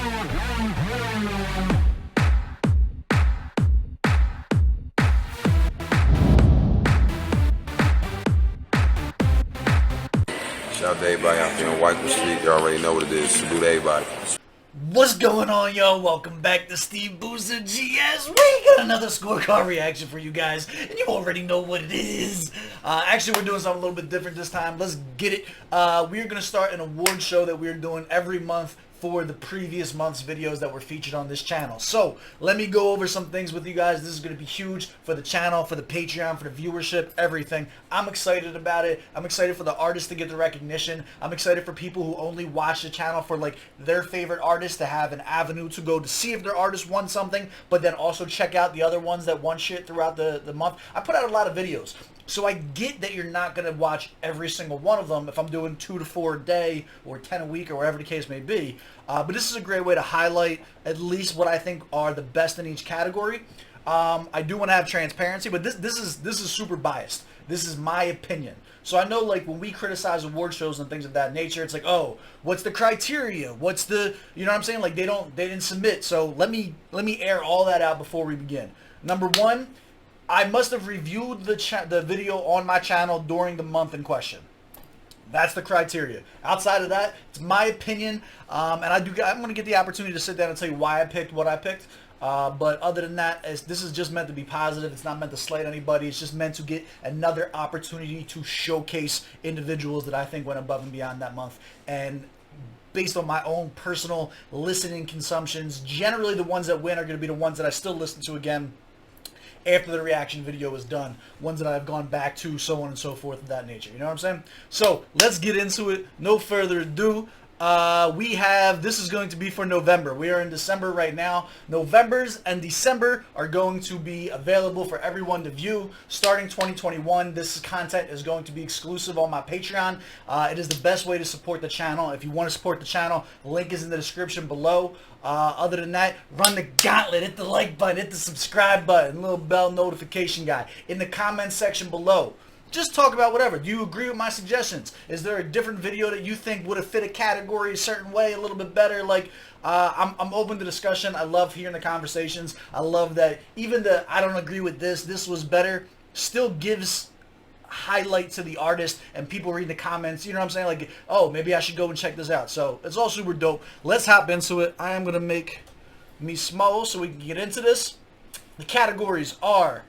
Shout out to everybody out there on White Street. You already know what it is. Salute to everybody. What's going on, y'all? Welcome back to SteveBussaGS. We got another scorecard reaction for you guys, and you already know what it is. Actually, we're doing something a little bit different this time. Let's get it. We're going to start an award show that we're doing every month for the previous month's videos that were featured on this channel. So let me go over some things with you guys. This is going to be huge for the channel, for the Patreon, for the viewership, everything. I'm excited about it. I'm excited for the artists to get the recognition. I'm excited for people who only watch the channel for like their favorite artists to have an avenue to go to see if their artist won something, but then also check out the other ones that won shit throughout the month. I put out a lot of videos. So I get that you're not going to watch every single one of them if I'm doing 2 to 4 a day or 10 a week or whatever the case may be. But this is a great way to highlight at least what I think are the best in each category. I do want to have transparency, but this is super biased. This is my opinion. So I know, like, when we criticize award shows and things of that nature, it's like, oh, what's the criteria? What's the, you know what I'm saying? Like, they didn't submit. So let me air all that out before we begin. Number one, I must have reviewed the video on my channel during the month in question. That's the criteria. Outside of that, it's my opinion, and I'm going to get the opportunity to sit down and tell you why I picked what I picked. But other than that, this is just meant to be positive. It's not meant to slight anybody. It's just meant to get another opportunity to showcase individuals that I think went above and beyond that month. And based on my own personal listening consumptions, generally the ones that win are going to be the ones that I still listen to again after the reaction video is done, ones that I've gone back to, so on and so forth of that nature. You know what I'm saying? So let's get into it. No further ado. This is going to be for November. We are in December right now. November's and December are going to be available for everyone to view. Starting 2021, this content is going to be exclusive on my Patreon. It is the best way to support the channel. If you want to support the channel, link is in the description below. Other than that, run the gauntlet, hit the like button, hit the subscribe button, little bell notification guy. In the comment section below, just talk about whatever. Do you agree with my suggestions? Is there a different video that you think would have fit a category a certain way, a little bit better? Like, I'm open to discussion. I love hearing the conversations. I love that even the I don't agree with this was better, still gives highlight to the artist and people reading the comments. You know what I'm saying? Like, oh, maybe I should go and check this out. So it's all super dope. Let's hop into it. I am going to make me small so we can get into this. The categories are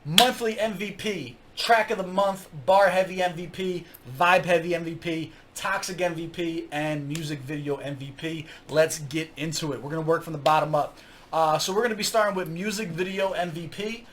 monthly MVP, track of the month, bar heavy MVP, vibe heavy MVP, toxic MVP, and music video MVP. Let's get into it. We're going to work from the bottom up. So we're going to be starting with music video MVP.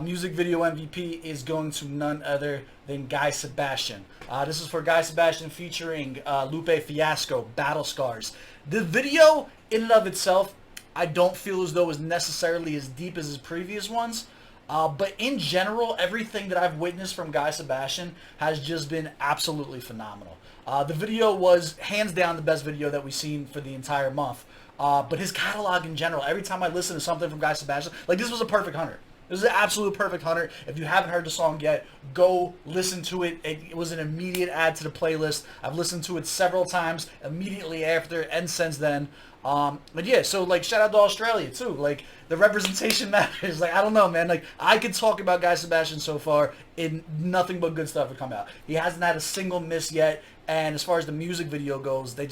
Music video MVP is going to none other than Guy Sebastian. This is for Guy Sebastian featuring Lupe Fiasco, Battle Scars. The video in and of itself, I don't feel as though is necessarily as deep as his previous ones. But in general, everything that I've witnessed from Guy Sebastian has just been absolutely phenomenal. The video was hands down the best video that we've seen for the entire month. But his catalog in general, every time I listen to something from Guy Sebastian, like this was a perfect 100. This is an absolute perfect 100. If you haven't heard the song yet, go listen to it. It was an immediate add to the playlist. I've listened to it several times immediately after and since then. But yeah, so like shout out to Australia too. Like the representation matters. Like I don't know, man. Like I could talk about Guy Sebastian so far and nothing but good stuff would come out. He hasn't had a single miss yet. And as far as the music video goes, they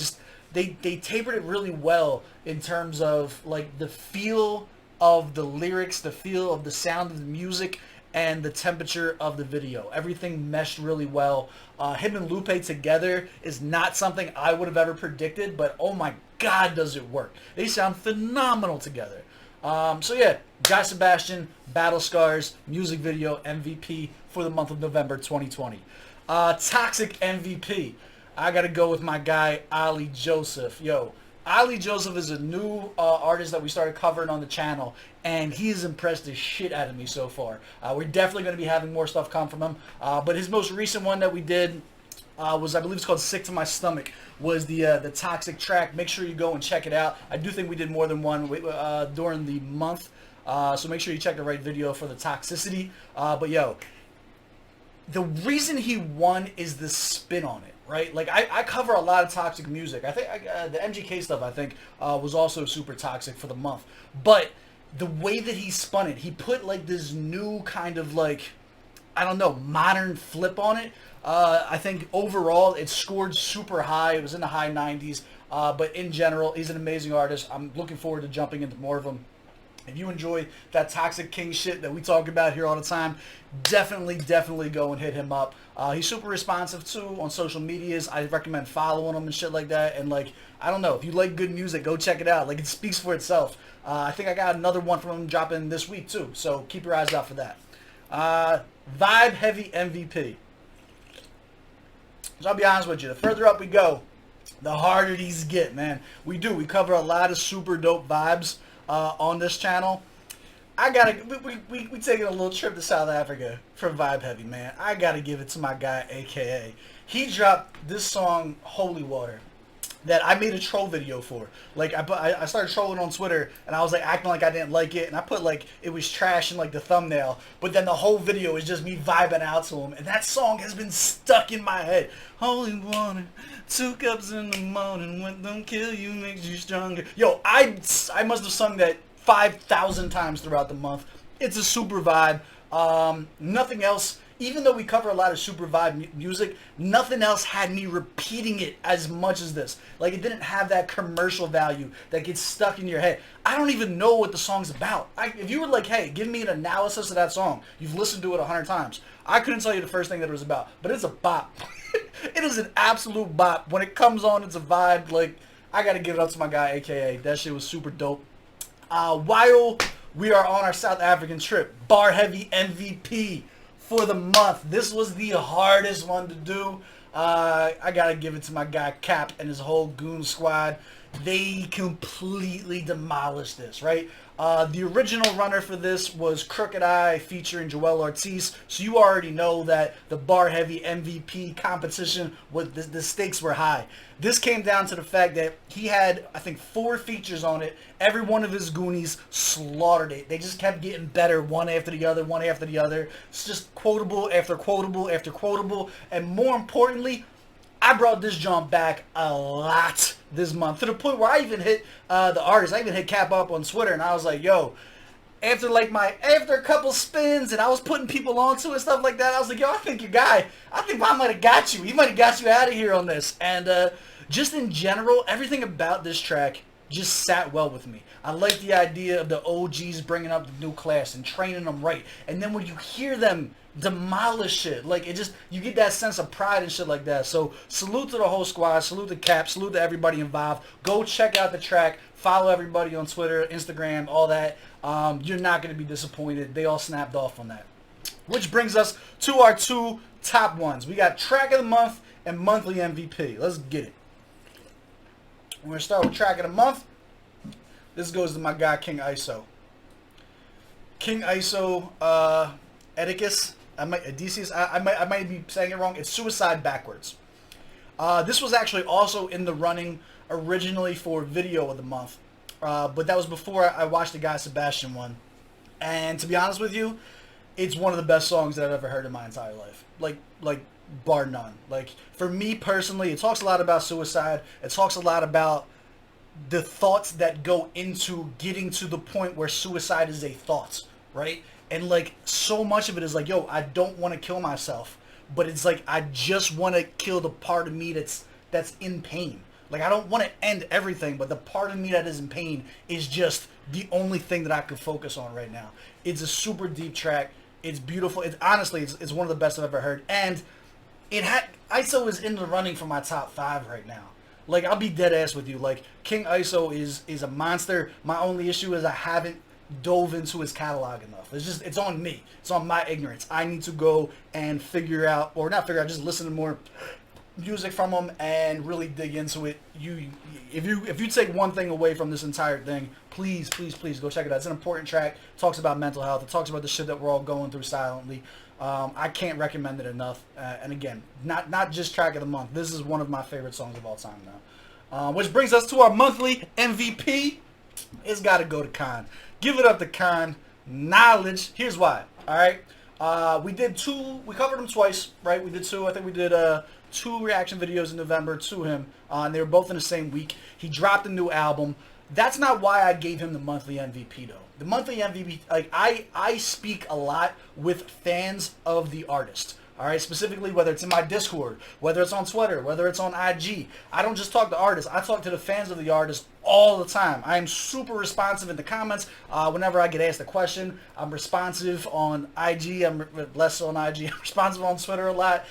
tapered it really well in terms of like the feel of the lyrics, the feel of the sound of the music, and the temperature of the video. Everything meshed really well. Him and Lupe together is not something I would have ever predicted, but oh my God, does it work. They sound phenomenal together. So yeah, Guy Sebastian, Battle Scars, music video MVP for the month of November 2020. Toxic MVP. I gotta go with my guy, Ali Joseph. Yo, Ali Joseph is a new artist that we started covering on the channel, and he has impressed the shit out of me so far. We're definitely going to be having more stuff come from him, but his most recent one that we did was, I believe it's called Sick to My Stomach, was the Toxic track. Make sure you go and check it out. I do think we did more than one during the month, so make sure you check the right video for the toxicity. But yo, the reason he won is the spin on it. right? Like I cover a lot of toxic music. I think the MGK stuff I think was also super toxic for the month. But the way that he spun it, he put like this new kind of like, I don't know, modern flip on it. I think overall it scored super high. It was in the high 90s. But in general, he's an amazing artist. I'm looking forward to jumping into more of them. If you enjoy that Toxic King shit that we talk about here all the time, definitely go and hit him up. He's super responsive too on social medias. I recommend following him and shit like that. And like, I don't know, if you like good music, go check it out. Like, it speaks for itself. I think I got another one from him dropping this week too. So keep your eyes out for that. Vibe Heavy MVP. So I'll be honest with you, the further up we go, the harder these get, man. We cover a lot of super dope vibes on this channel. We taking a little trip to South Africa for Vibe Heavy, man. I gotta give it to my guy, AKA. He dropped this song, Holy Water, that I made a troll video for. Like, I started trolling on Twitter, and I was like acting like I didn't like it, and I put like it was trash in like the thumbnail, but then the whole video is just me vibing out to him, and that song has been stuck in my head. Holy water, 2 cups in the morning, what don't kill you makes you stronger. Yo, I must have sung that 5,000 times throughout the month. It's a super vibe. Nothing else. Even though we cover a lot of super vibe music, nothing else had me repeating it as much as this. Like, it didn't have that commercial value that gets stuck in your head. I don't even know what the song's about. If you were like, hey, give me an analysis of that song, you've listened to it 100 times. I couldn't tell you the first thing that it was about, but it's a bop. It is an absolute bop. When it comes on, it's a vibe. Like, I gotta give it up to my guy, AKA. That shit was super dope. While we are on our South African trip, Bar Heavy MVP for the month. This was the hardest one to do. I gotta give it to my guy Cap and his whole goon squad. They completely demolished this, right? The original runner for this was Crooked Eye featuring Joel Ortiz, so you already know that the Bar Heavy MVP competition, the stakes were high. This came down to the fact that he had, I think, 4 features on it. Every one of his Goonies slaughtered it. They just kept getting better one after the other, one after the other. It's just quotable after quotable after quotable, and more importantly, I brought this jump back a lot this month, to the point where I even hit the artist. I even hit Cap up on Twitter, and I was like, yo, after a couple spins, and I was putting people onto it and stuff like that, I was like, yo, I think I might have got you. He might have got you out of here on this. And just in general, everything about this track just sat well with me. I like the idea of the OGs bringing up the new class and training them right. And then when you hear them demolish shit, like, it just, you get that sense of pride and shit like that. So salute to the whole squad, salute to Cap, salute to everybody involved. Go check out the track, follow everybody on Twitter, Instagram, all that. You're not going to be disappointed. They all snapped off on that. Which brings us to our 2 top ones. We got Track of the Month and Monthly MVP. Let's get it. We're going to start with Track of the Month. This goes to my guy, King ISO. King ISO, Edicus. I might be saying it wrong. It's Suicide Backwards. This was actually also in the running originally for Video of the Month. But that was before I watched the Guy Sebastian one. And to be honest with you, it's one of the best songs that I've ever heard in my entire life. Like bar none. Like, for me personally, it talks a lot about suicide. It talks a lot about the thoughts that go into getting to the point where suicide is a thought, right? And like, so much of it is like, yo, I don't want to kill myself, but it's like, I just want to kill the part of me that's in pain. Like, I don't want to end everything, but the part of me that is in pain is just the only thing that I could focus on right now. It's a super deep track. It's beautiful. It's honestly, it's one of the best I've ever heard. And ISO is in the running for my top 5 right now. Like, I'll be dead ass with you. Like, King ISO is a monster. My only issue is I haven't dove into his catalog enough. It's on me. It's on my ignorance. I need to go and just listen to more music from him and really dig into it. If you take one thing away from this entire thing, please go check it out. It's an important track. It talks about mental health. It talks about the shit that we're all going through silently. I can't recommend it enough. And again, not just Track of the Month. This is one of my favorite songs of all time now. Which brings us to our monthly MVP. It's got to go to Khan. Give it up to Khan. Knowledge. Here's why. All right. We covered them twice, right? We did 2. I think we did 2 reaction videos in November to him, and they were both in the same week. He dropped a new album. That's not why I gave him the monthly MVP though. The monthly MVP, like I speak a lot with fans of the artist. All right, specifically whether it's in my Discord, whether it's on Twitter, whether it's on IG. I don't just talk to artists. I talk to the fans of the artist all the time. I am super responsive in the comments. Whenever I get asked a question, I'm responsive on IG. I'm less so on IG. I'm responsive on Twitter a lot.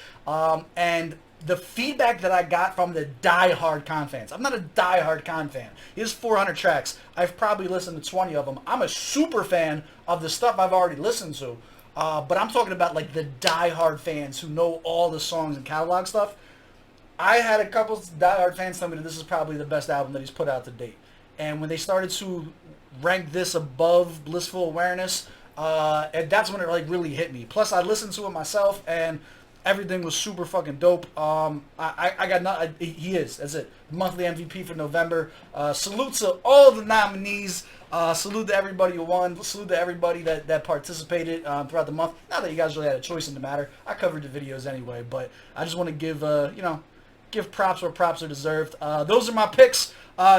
And the feedback that I got from the die-hard Con fans. I'm not a die-hard Con fan. He has 400 tracks. I've probably listened to 20 of them. I'm a super fan of the stuff I've already listened to. But I'm talking about like the die-hard fans who know all the songs and catalog stuff. I had a couple die-hard fans tell me that this is probably the best album that he's put out to date. And when they started to rank this above Blissful Awareness, and that's when it like really hit me. Plus, I listened to it myself, and everything was super fucking dope. I got nothing. He is. That's it. Monthly MVP for November. Salute to all the nominees. Salute to everybody who won. Salute to everybody that participated throughout the month. Not that you guys really had a choice in the matter. I covered the videos anyway, but I just want to give give props where props are deserved. Those are my picks.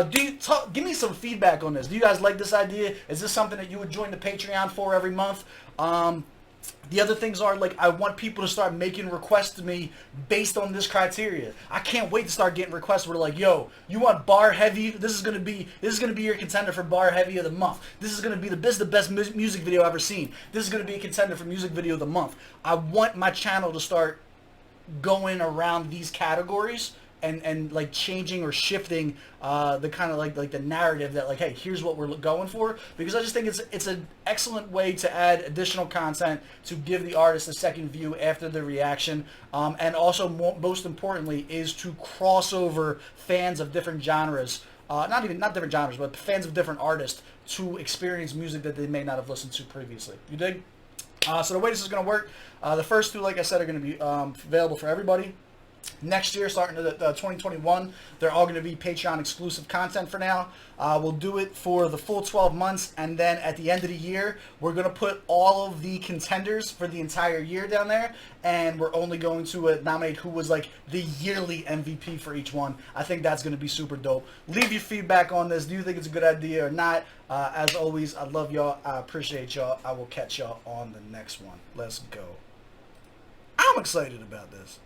Give me some feedback on this. Do you guys like this idea? Is this something that you would join the Patreon for every month? The other things are, like, I want people to start making requests to me based on this criteria. I can't wait to start getting requests where they're like, yo, you want bar heavy? This is gonna be your contender for bar heavy of the month. This is the best music video I've ever seen. This is gonna be a contender for music video of the month. I want my channel to start going around these categories and like changing or shifting the kind of like the narrative that like, hey, here's what we're going for, because I just think it's an excellent way to add additional content to give the artist a second view after the reaction, and also most importantly is to cross over fans of different genres, not different genres, but fans of different artists to experience music that they may not have listened to previously. You dig? So the way this is going to work, the first 2, like I said, are going to be available for everybody. Next year, starting to 2021, they're all going to be Patreon exclusive content for now. We'll do it for the full 12 months, and then at the end of the year, we're going to put all of the contenders for the entire year down there, and we're only going to nominate who was like the yearly MVP for each one. I think that's going to be super dope. Leave your feedback on this. Do you think it's a good idea or not? As always, I love y'all. I appreciate y'all. I will catch y'all on the next one. Let's go. I'm excited about this.